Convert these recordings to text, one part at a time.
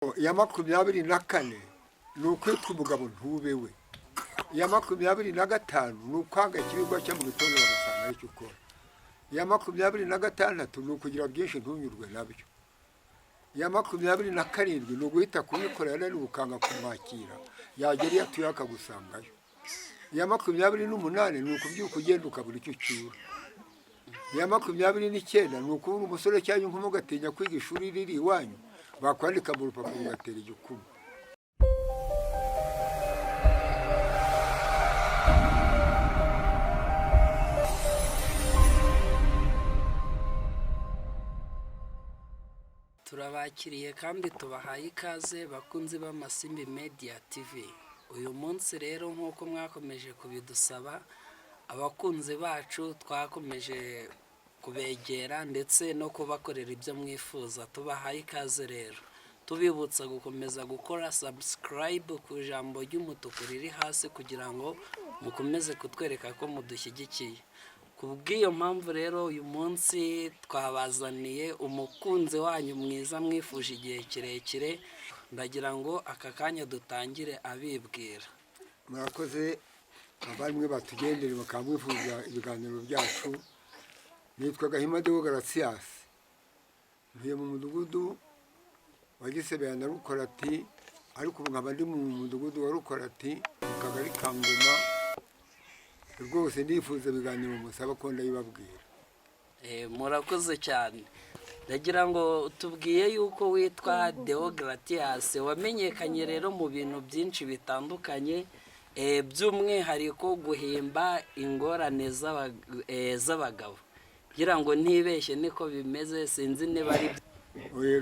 iya 24 ni ukwitwa umugabo ntubewe, iya 25 ni ukwanga ikibigwa cyo mu gitondo bagasanga aricyo ukora, iya 26 ni ukugira byinshi ntunyurwe nabyo, iya 27 ni uguhita kubikorera nari ukanga kumwakira yagera iyo atuye akagusangayo, iya 28 ni ukubyuka ugenda ukabura icyo ucyura, iya 29 ni ukubura umusore cyangwa inkumi ugatinya kwiga ishuri riri iwanyu bakwandika mu rupapuro ugatera igikumu. turabakiriye kandi tubahaye ikaze bakunzi b'Amasimbi Media TV. Uyu munsi rero nk'uko mwakomeje kubidusaba, abakunzi bacu twakomeje kubegera ndetse no kubakorera ibyo mwifuza. Tubahaye ikaze rero, tubibutsa gukomeza gukora subscribe ku ijambo ry'umutuku riri hasi kugira ngo mukomeze kutwereka ko mudushyigikiye. Kubw'iyo mpamvu rero uyu munsi twabazaniye umukunzi wanyu mwiza mwifuje igihe kirekire, ndagira ngo aka kanya dutangire abibwira. Murakoze abamwe batugendere bakamwifuza ibiganiro byacu. Nitwa Gahima Deogratias, ntuye mu mudugudu wa Gisebya na Rukorati, ariko ubu nkaba ndi mu mudugudu wa Rukorati mu kagari ka Ngoma. Rwose ndifuza ibiganiro musaba ko ndabibabwira. Murakoze cyane. Ndagira ngo tubwiye yuko witwa Deogratias, wamenyekanye rero mu bintu byinshi bitandukanye, by'umwihariko guhimba ingorane z'abagabo. Ngira ngo ntibeshye niko bimeze, sinzi niba ari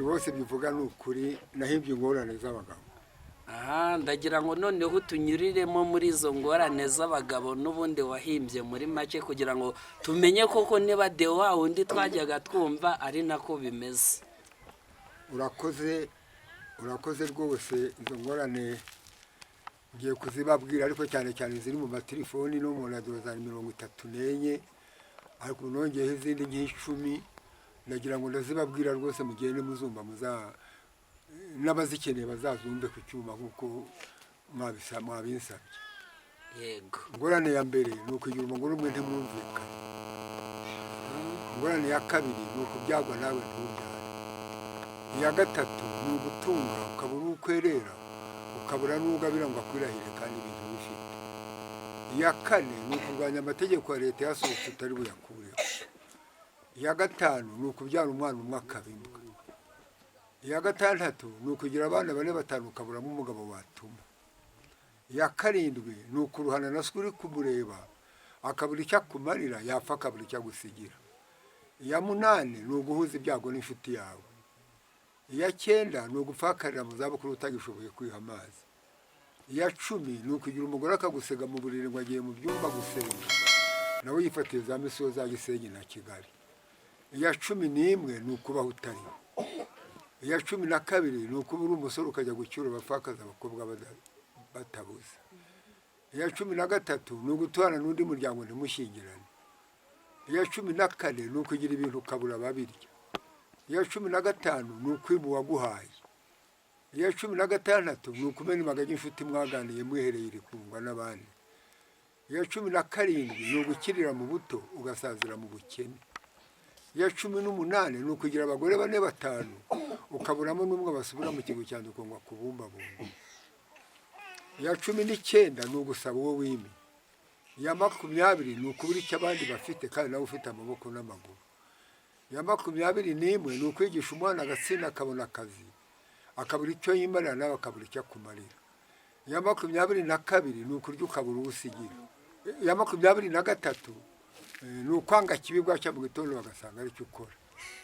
rwose bivuga ni ukuri, nahimbye ingorane z'abagabo. Ndagira ngo noneho utunyuriremo muri izo ngorane z'abagabo n'ubundi wahimbye muri make, kugira ngo tumenye koko niba de wa wundi twajyaga twumva ari nako bimeze. urakoze rwose. Izo ngorane ngiye kuzibabwira, ariko cyane cyane ziri mu matelefoni no mu radiyo za 34, ariko nongeyeho izindi nk'icumi. Ndagira ngo ndazibabwira rwose, mugende muzumva, n'abazikeneye bazazumve ku cyuma nk'uko mwabinsabye. Yego. Ingorane ya mbere ni ukugira umugore umwe ntimwumvikane. Ingorane ya kabiri ni ukubyagwa nawe ntubyare. Iya gatatu ni ugutunga ukabura ukwerera, ukabura n'ugabira ngo akwirahire kandi ibintu bifite. Iya kane ni ukurwanya amategeko ya leta yasohotse utari buyakureho. Iya gatanu ni ukubyara umwana umwe akabimbwa. Iya gatandatu ni ukugira abana 4 5 ukaburamo umugabo watuma. Iya karindwi ni ukuruhana na uri kumureba akabura icyo akumarira, yapfa akabura icyo agusigira. Iya 8 ni uguhuza ibyago n'inshuti yawe. Iya 9 ni ugupfakarira mu zabukuru utagishoboye kwiha amazi. Iya 10 ni ukugira umugore akagusega mu buriri ngo agiye mu byumba gusenga, nawe yifatiye za misiyo za Gisenyi na Kigali. Iya 11 ni ukubaho utari. Iya 12 ni ukubura umusore ukajya gucyura abapfakaza abakobwa batabuze. Iya 13 ni uguturana n'undi muryango ntimushyingirane. Iya 14 ni ukugira ibintu ukabura ababirya. Iya 15 ni ukwiba uwaguhaye. Iya 16 ni ukumena imbaga y'inshuti mwaganiye mwihereye irikundwa n'abandi. Iya 17 ni ugukirira mu buto ugasazira mu bukene. Iya 18 ni ukugira abagore 4 5 ukaburamo n'umwe basubira mu kigo cyane ukongwa kubumbabumba. Iya 19 ni ugusaba uwo wimi. Iya 20 ni ukubura icyo abandi bafite kandi nawe ufite amaboko n'amaguru. Iya 21 ni ukwigisha umwana agatsinda akabona akazi, akabura icyo yimarira nawe akabura icyo akumarira. Iya 22 ni ukurya ukabura uwusigira. Iya 23 ni ukwanga ikibigwa cyo mu gitondo bagasanga aricyo ukora.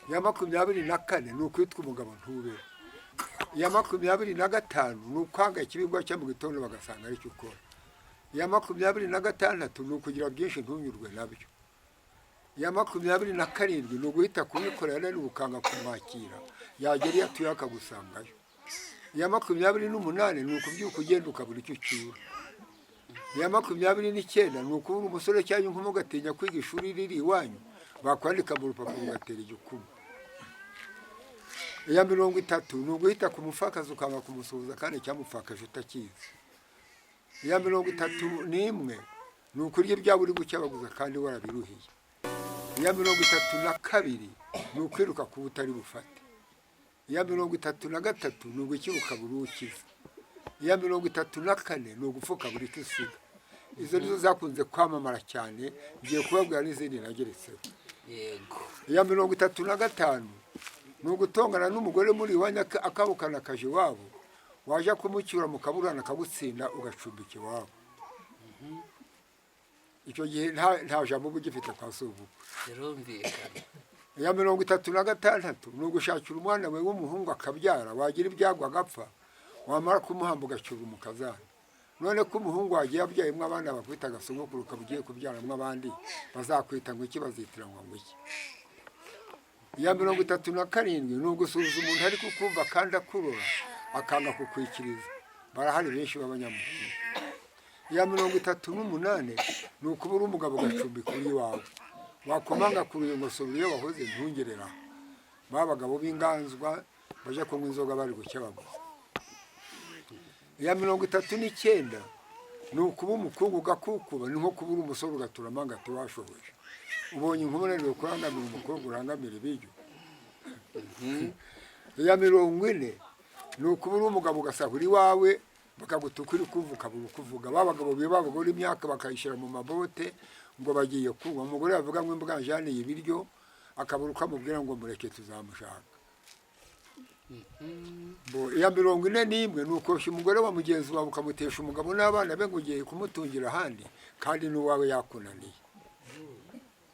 Iya 24 ni ukwitwa umugabo ntubewe. Iya 25 ni ukwanga ikibigwa cyo mu gitondo bagasanga aricyo ukora. Iya 26 ni ukugira byinshi ntunyurwe nabyo. Iya 27 ni uguhita kubikorera nari ukanga kumwakira yagera iyo atuye akagusangayo. Iya 28 ni ukubyuka ugenda ukabura icyo ucyura. Iya 29 ni ukubura umusore cyangwa inkumi ugatinya kwiga ishuri riri iwanyu bakwandika mu rupapuro ugatera igikumu. iya 30 ni uguhita ku mupfakazi ukanga kumusuhuza kandi icyamupfakaje utakizi. iya 31 ni ukurya ibyawe uri gucyabaguza kandi warabiruhiye. iya 32 ni ukwiruka ku butari bufate. iya 33 ni ugukiruka buri ukiza. iya 34 ni ugupfuka buri kisiga. izo nizo zakunze kwamamara cyane, ngiye kubabwira n'izindi nageretseho. yego. iya 35 ni ugutongana n'umugore muri iwanyu akabukana akaje iwabo, waje kumucyura mukaburana akagutsinda ugacumbika iwabo. icyo gihe nta jambo uba ugifite kwa sobukwe. birumvikana. iya 36 ni ugushakira umwana we w'umuhungu akabyara, wagira ibyago agapfa, wamara kumuhamba ugacyura umukazana. none ko umuhungu wagiye abyayemo abana bakwita agasogokuru ugiye kubyaramo abandi, bazakwita ngo iki, bazitira ngo iki. iya 37 ni ugusuhuza umuntu ari kukumva kandi akurora akanga kukwikiriza, barahari benshi b'abanyamuhungu. iya 38 ni ukubura umugabo ugacumbika uri iwawe, wakomanga ku ruyongoso iyo wahoze ntungerera. ba bagabo b'inganzwa bajya kunywa inzoga bari gucyabaguza. iya 39 ni ukuba umukungu ugakukuba, ni nko kubura umusore ugatura amanga ati washoboje. ubonye inkumi unaniwe kurangamira umukobwa urangamira ibiryo. iya 40 ni ukubura umugabo ugasahura iwawe bakagutuka uri kuvuga ukabura ukuvuga. ba bagabo b'abagore imyaka bakayishyira mu mabote ngo bagiye kunywa. umugore yavuga ngo imbuga njaniye ibiryo akabura uko amubwira ngo mureke tuzamushaka. iya 41 ni ukoshya umugore wa mugenzi wawe ukamutesha umugabo n'abana be ngo ugiye kumutungira ahandi kandi n'uwawe yakunaniye.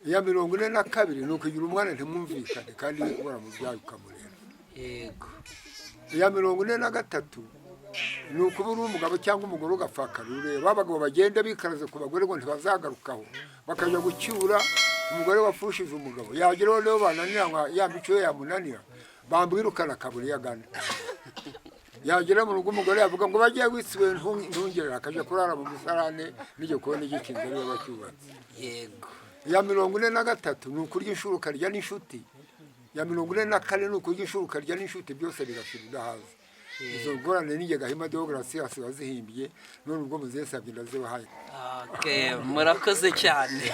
iya 42 ni ukugira umwana ntimwumvikane kandi waramubyaye ukamurera. yego. iya 43 ni ukubura umugabo cyangwa umugore ugapfakara ureba. abagabo bagenda bikaraze ku bagore ngo ntibazagarukaho, bakajya gucyura umugore wapfushije umugabo, yageraho rero bananira ya mico ye yamunanira, bambwirukana akabura iyo agana. yagera mu rugo umugore yavuga ngo bagiye witsiwe ntungerera, akajya kurara mu musarane n'igikoni gikinze ariwe bacyubatse. yego. iya 43 ni ukurya inshuro ukarya n'inshuti. iya 44 ni ukurya inshuro ukarya n'inshuti, byose bigashira udahaza. izo ngorane n'inge Gahima Deogratias wazihimbye, none ubwo muzesabye ndazibahaye. murakoze cyane.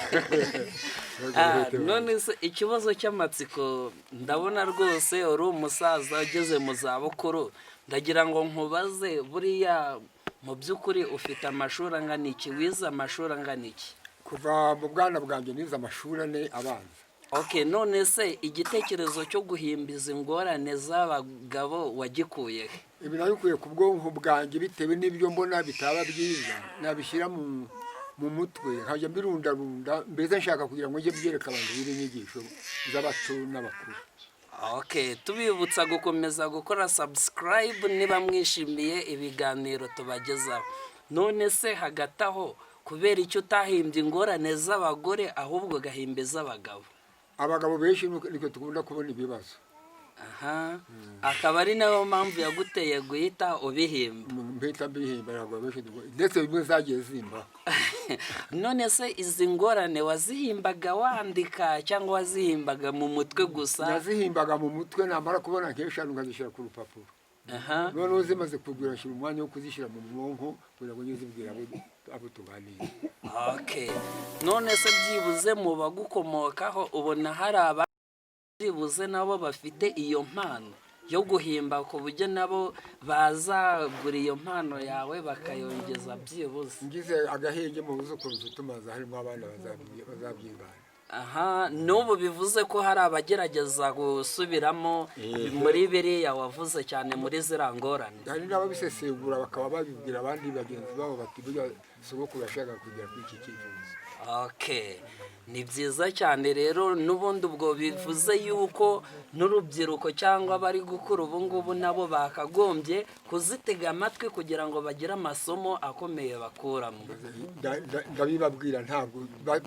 none se ikibazo cy'amatsiko ndabona rwose uri umusaza ugeze mu zabukuru, ndagira ngo nkubaze, buriya mu by'ukuri ufite amashuri angana iki? wize amashuri angana iki? kuva mu bwana bwanjye nize amashuri ane abanza. none se igitekerezo cyo guhimbiza ingorane z'abagabo wagikuye he? ibi nabikuye ku bwonko bwanjye bitewe n'ibyo mbona bitaba byiza, nabishyira mu mutwe nkajya mbirundarunda, mbese nshaka kugira ngo njye byereka abantu biri inyigisho z'abato n'abakuru. tubibutsa gukomeza gukora subscribe niba mwishimiye ibiganiro tubagezaho. none se hagati aho, kubera icyo utahimbye ingorane z'abagore ahubwo ugahimba iz'abagabo? abagabo benshi niko tukunda kubona ibibazo. akaba ari nayo mpamvu yaguteye guhita ubihimba. mbita mbihimba abagabo benshi, ndetse bimwe zagiye zimba. none se izi ngorane wazihimbaga wandika cyangwa wazihimbaga mu mutwe gusa? nazihimbaga mu mutwe, namara kubona nk'eshanu nkazishyira ku rupapuro. noneho zimaze kugwira nshyira umwanya wo kuzishyira mu bwonko kugira ngo njye zibwira abo tuganira. none se byibuze mu bagukomokaho ubona hari byibuze nabo bafite iyo mpano yo guhimba ku buryo nabo bazagura iyo mpano yawe bakayongeza byibuze? ngize agahenge mu buzukuru tumaze harimo abana bazabyigana. n'ubu bivuze ko hari abagerageza gusubiramo muri biriya wavuze cyane muri ziriya ngorane. hari n'ababisesengura bakaba babibwira abandi bagenzi babo bati burya sogokuru yashaka kugera kuri iki cyifuzo. ni byiza cyane rero. n'ubundi ubwo bivuze yuko n'urubyiruko cyangwa abari gukura ubu ngubu nabo bakagombye kuzitega amatwi kugira ngo bagire amasomo akomeye bakuramo. ndabibabwira, ntabwo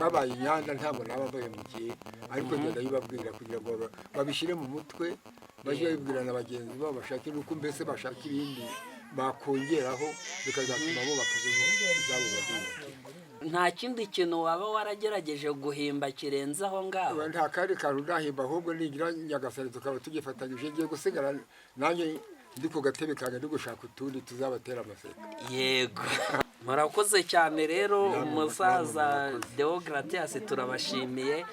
babaye inyanda, ntabwo naba bahemukiye, ariko ndabibabwira kugira ngo babishyire mu mutwe, bajye babibwira na bagenzi babo, bashake nuko mbese bashaka ibindi bakongeraho bikazatuma bubaka izabo bazubaka. nta kindi kintu waba waragerageje guhimba kirenze aho ngaho? nta kandi kantu ndahimba, ahubwo nigira Nyagasani tukaba tugifatanyije, ngiye gusigara nanjye ndi ku gatebe kanjye ndi gushaka utundi tuzabatera amaseka. yego murakoze cyane rero umusaza Deogratias, turabashimiye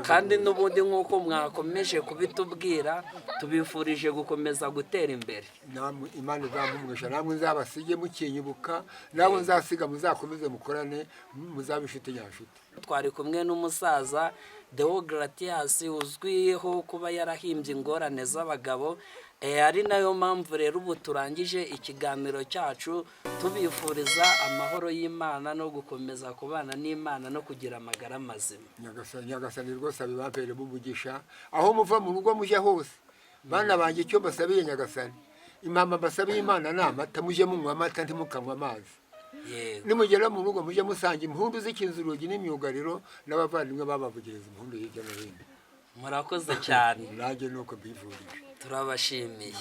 kandi n'ubundi nk'uko mwakomeje kubitubwira tubifurije gukomeza gutera imbere. namwe Imana izamumwisha, namwe nzabasige mukinyibuka, nabo nzasiga muzakomeze mukorane, muzabe inshuti nyanshuti. twari kumwe n'umusaza Deogratias uzwiho kuba yarahimbye ingorane z'abagabo, ari nayo mpamvu rero ubu turangije ikiganiro cyacu tubifuriza amahoro y'Imana no gukomeza kubana n'Imana no kugira amagara mazima. Nyagasani rwose abibamperemo umugisha, aho muva mu rugo mujya hose. Bana banjye icyo mbasabiye Nyagasani, impamba mbasabiye Imana ni amata, mujye munywa amata ntimukanywa amazi. nimugera mu rugo mujye musanga impundu zikinze urugi n'imyugariro n'abavandimwe babavugiriza impundu hirya no hino. murakoze cyane. nanjye nuko mbivurije. turabashimiye.